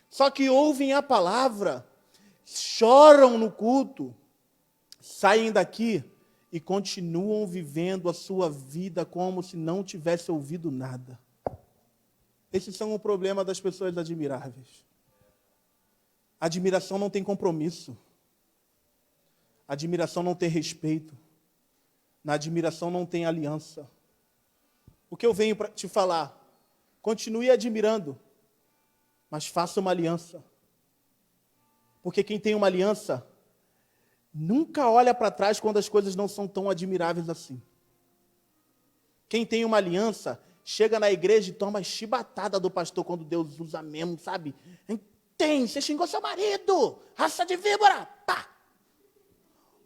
Só que ouvem a palavra, choram no culto, saem daqui e continuam vivendo a sua vida como se não tivesse ouvido nada. Esses são o problema das pessoas admiráveis. A admiração não tem compromisso. A admiração não tem respeito. Na admiração não tem aliança. O que eu venho para te falar? Continue admirando, mas faça uma aliança. Porque quem tem uma aliança nunca olha para trás quando as coisas não são tão admiráveis assim. Quem tem uma aliança chega na igreja e toma chibatada do pastor quando Deus usa mesmo, sabe? Tem, você xingou seu marido, raça de víbora, pá!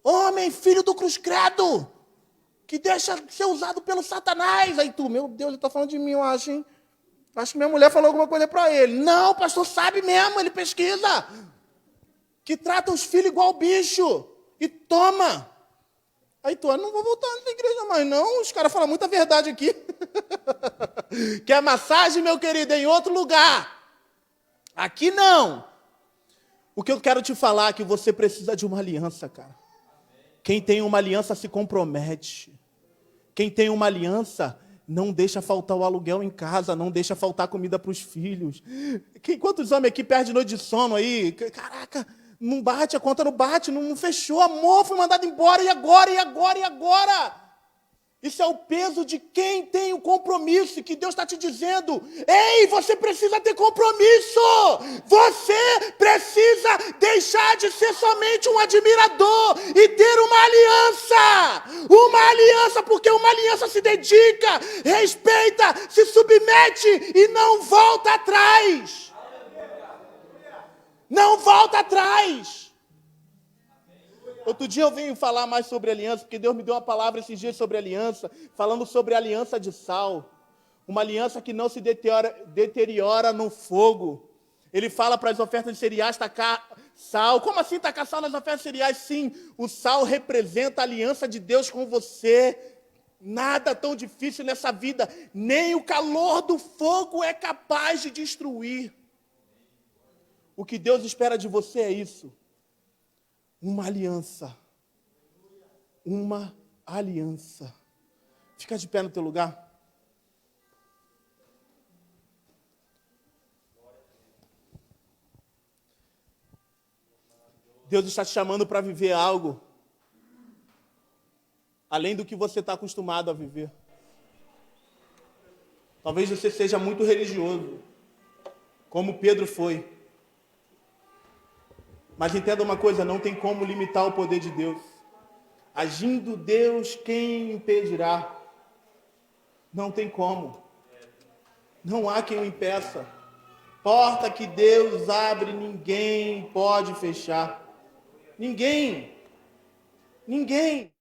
Homem, filho do cruz credo, que deixa ser usado pelo Satanás. Aí tu, meu Deus, ele está falando de mim, eu acho, hein? Acho que minha mulher falou alguma coisa para ele. Não, o pastor sabe mesmo, ele pesquisa. Que trata os filhos igual bicho. E toma. Aí tu, não vou voltar na igreja mais não, os caras falam muita verdade aqui. Quer massagem, meu querido, é em outro lugar. Aqui não. O que eu quero te falar é que você precisa de uma aliança, cara. Quem tem uma aliança se compromete. Quem tem uma aliança não deixa faltar o aluguel em casa, não deixa faltar comida para os filhos. Quantos homens aqui perdem noite de sono aí? Caraca, Não bate, a conta não bate, não fechou, amor, foi mandado embora, e agora, e agora, e agora? Isso é o peso de quem tem o compromisso, que Deus está te dizendo. Ei, você precisa ter compromisso. Você precisa deixar de ser somente um admirador e ter uma aliança. Uma aliança, porque uma aliança se dedica, respeita, se submete e não volta atrás. Não volta atrás. Outro dia eu venho falar mais sobre aliança, porque Deus me deu uma palavra esses dias sobre aliança, falando sobre a aliança de sal. Uma aliança que não se deteriora no fogo. Ele fala para as ofertas de cereais tacar sal. Como assim tacar sal nas ofertas de cereais? Sim, o sal representa a aliança de Deus com você. Nada tão difícil nessa vida, nem o calor do fogo é capaz de destruir. O que Deus espera de você é isso. Uma aliança. Uma aliança. Fica de pé no teu lugar. Deus está te chamando para viver algo além do que você está acostumado a viver. Talvez você seja muito religioso, como Pedro foi. Mas entenda uma coisa, não tem como limitar o poder de Deus. Agindo Deus, quem impedirá? Não tem como. Não há quem o impeça. Porta que Deus abre, ninguém pode fechar. Ninguém. Ninguém.